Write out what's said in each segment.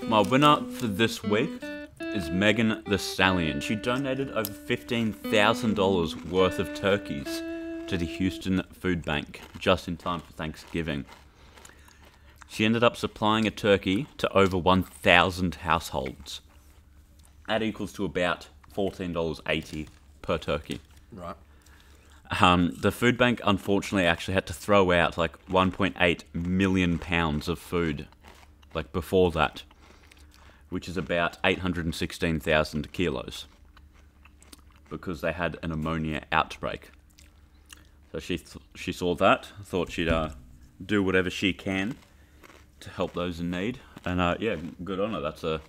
My winner for this week is Megan Thee Stallion. She donated over $15,000 worth of turkeys to the Houston Food Bank just in time for Thanksgiving. She ended up supplying a turkey to over 1,000 households. That equals to about $14.80 per turkey. Right. The food bank unfortunately actually had to throw out like 1.8 million pounds of food, like before that, which is about 816,000 kilos, because they had an ammonia outbreak. So she saw that, thought she'd do whatever she can to help those in need, and yeah, good on her. That's a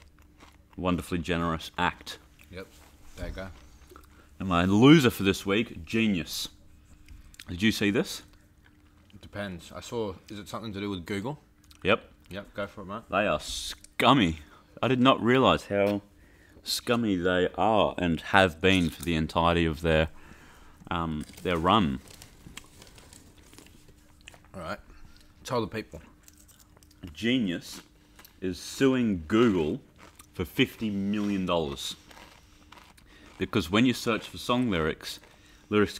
wonderfully generous act. Yep. There you go. And my loser for this week, Genius. Did you see this? It depends. I saw. Is it something to do with Google? Yep. Yep. Go for it, mate. They are scummy. I did not realise how scummy they are and have been for the entirety of their run. All right. Tell the people. Genius is suing Google for $50 million. Because when you search for song lyrics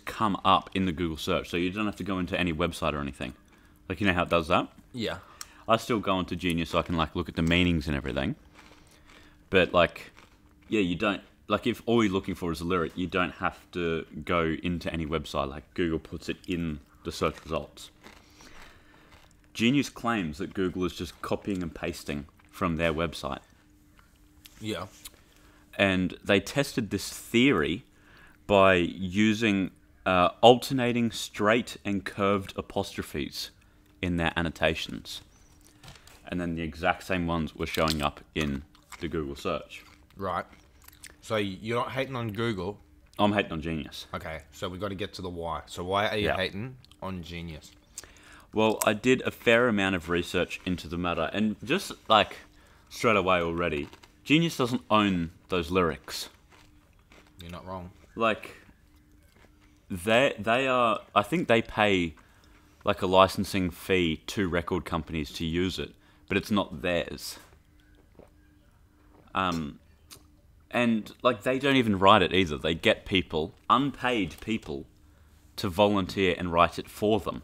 come up in the Google search, so you don't have to go into any website or anything. Like, you know how it does that? Yeah. I still go into Genius so I can like look at the meanings and everything. But like, yeah, you don't, like if all you're looking for is a lyric, you don't have to go into any website. Like Google puts it in the search results. Genius claims that Google is just copying and pasting from their website. Yeah. And they tested this theory by using alternating straight and curved apostrophes in their annotations. And then the exact same ones were showing up in the Google search. Right. So you're not hating on Google. I'm hating on Genius. Okay. So we've got to get to the why. So why are you Yeah. hating on Genius? Well, I did a fair amount of research into the matter, and just like straight away already, Genius doesn't own those lyrics. You're not wrong. Like, they are, I think they pay like a licensing fee to record companies to use it, but it's not theirs. And like they don't even write it either. They get people, unpaid people, to volunteer and write it for them.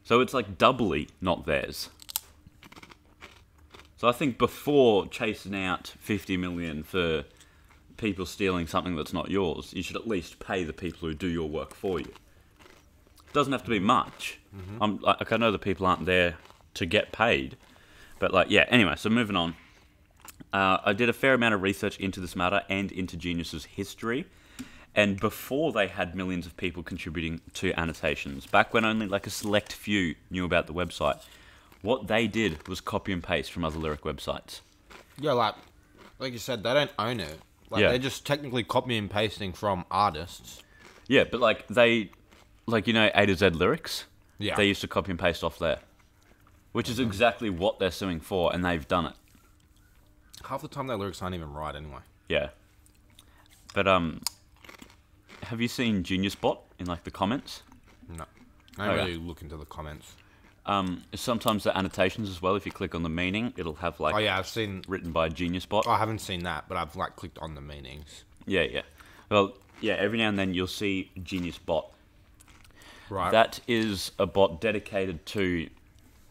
So it's like doubly not theirs. So I think before chasing out 50 million for people stealing something that's not yours, you should at least pay the people who do your work for you. It doesn't have to be much. I know the people aren't there to get paid, but like, yeah. Anyway, so moving on. I did a fair amount of research into this matter and into Genius's history. And before they had millions of people contributing to annotations, back when only like a select few knew about the website, what they did was copy and paste from other lyric websites. Yeah, like you said, they don't own it. Like Yeah. they're just technically copy and pasting from artists. Yeah, but like they, like, you know, A to Z lyrics? Yeah. They used to copy and paste off there. Which is exactly what they're suing for, and they've done it. Half the time their lyrics aren't even right anyway. Yeah. But, have you seen Genius Bot in like the comments? No. I don't really look into the comments. Sometimes the annotations as well, if you click on the meaning, it'll have like Oh yeah, I've seen. written by Genius Bot. I haven't seen that, but I've like clicked on the meanings. Yeah. Well, yeah, every now and then you'll see Genius Bot. Right. That is a bot dedicated to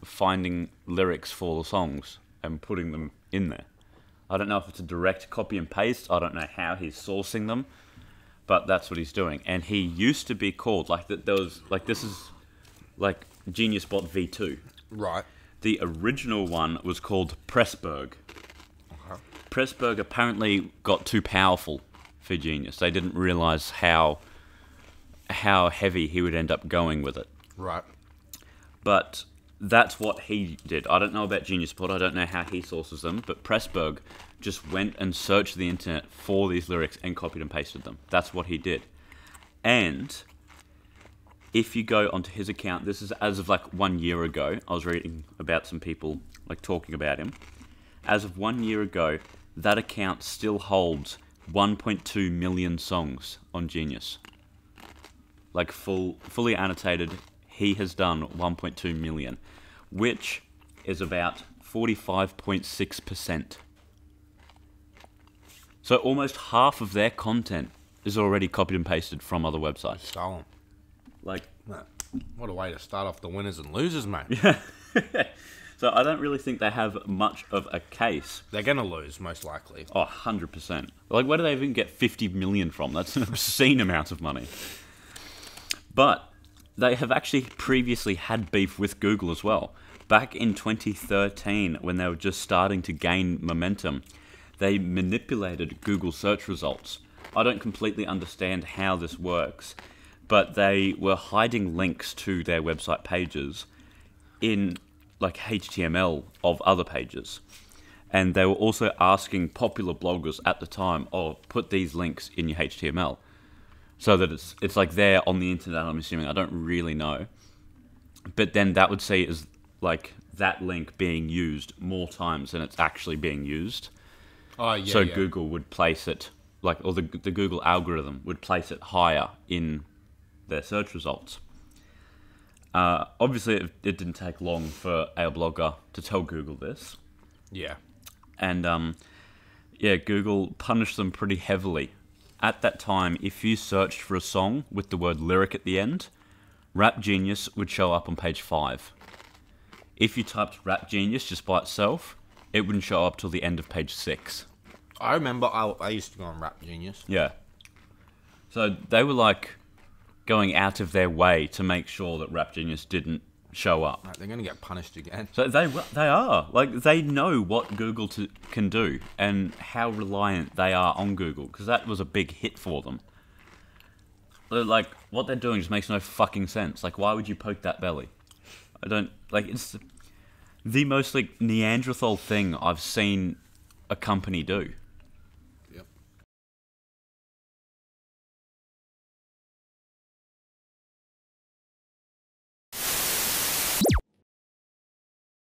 finding lyrics for the songs and putting them in there. I don't know if it's a direct copy and paste. I don't know how he's sourcing them, but that's what he's doing. And he used to be called like that. There was like this is like Genius Bot V2. Right. The original one was called Pressburg. Okay. Pressburg apparently got too powerful for Genius. They didn't realize how heavy he would end up going with it. Right. But that's what he did. I don't know about Genius Bot. I don't know how he sources them. But Pressburg just went and searched the internet for these lyrics and copied and pasted them. That's what he did. And if you go onto his account, this is as of like 1 year ago. I was reading about some people like talking about him. As of 1 year ago, that account still holds 1.2 million songs on Genius. Like fully annotated, he has done 1.2 million, which is about 45.6%. So almost half of their content is already copied and pasted from other websites. Stolen. Like, What a way to start off the winners and losers, mate. yeah. So I don't really think they have much of a case. They're going to lose, most likely. Oh, 100%. Like, where do they even get 50 million from? That's an obscene amount of money. But they have actually previously had beef with Google as well. Back in 2013, when they were just starting to gain momentum, they manipulated Google search results. I don't completely understand how this works, but they were hiding links to their website pages in like HTML of other pages. And they were also asking popular bloggers at the time, oh, put these links in your HTML. So that it's like there on the internet, I'm assuming. I don't really know. But then that would see as like that link being used more times than it's actually being used. Oh, yeah. So Google would place it, like, or the Google algorithm would place it higher in their search results. Obviously, it didn't take long for a blogger to tell Google this. Yeah. And, Google punished them pretty heavily. At that time, if you searched for a song with the word lyric at the end, Rap Genius would show up on page 5. If you typed Rap Genius just by itself, it wouldn't show up till the end of page 6. I remember I used to go on Rap Genius. Yeah. So they were like going out of their way to make sure that Rap Genius didn't show up. Mate, they're going to get punished again. So they are. Like, they know what Google can do and how reliant they are on Google, because that was a big hit for them. Like, what they're doing just makes no fucking sense. Like, why would you poke that belly? I don't... Like, it's the most, like, Neanderthal thing I've seen a company do.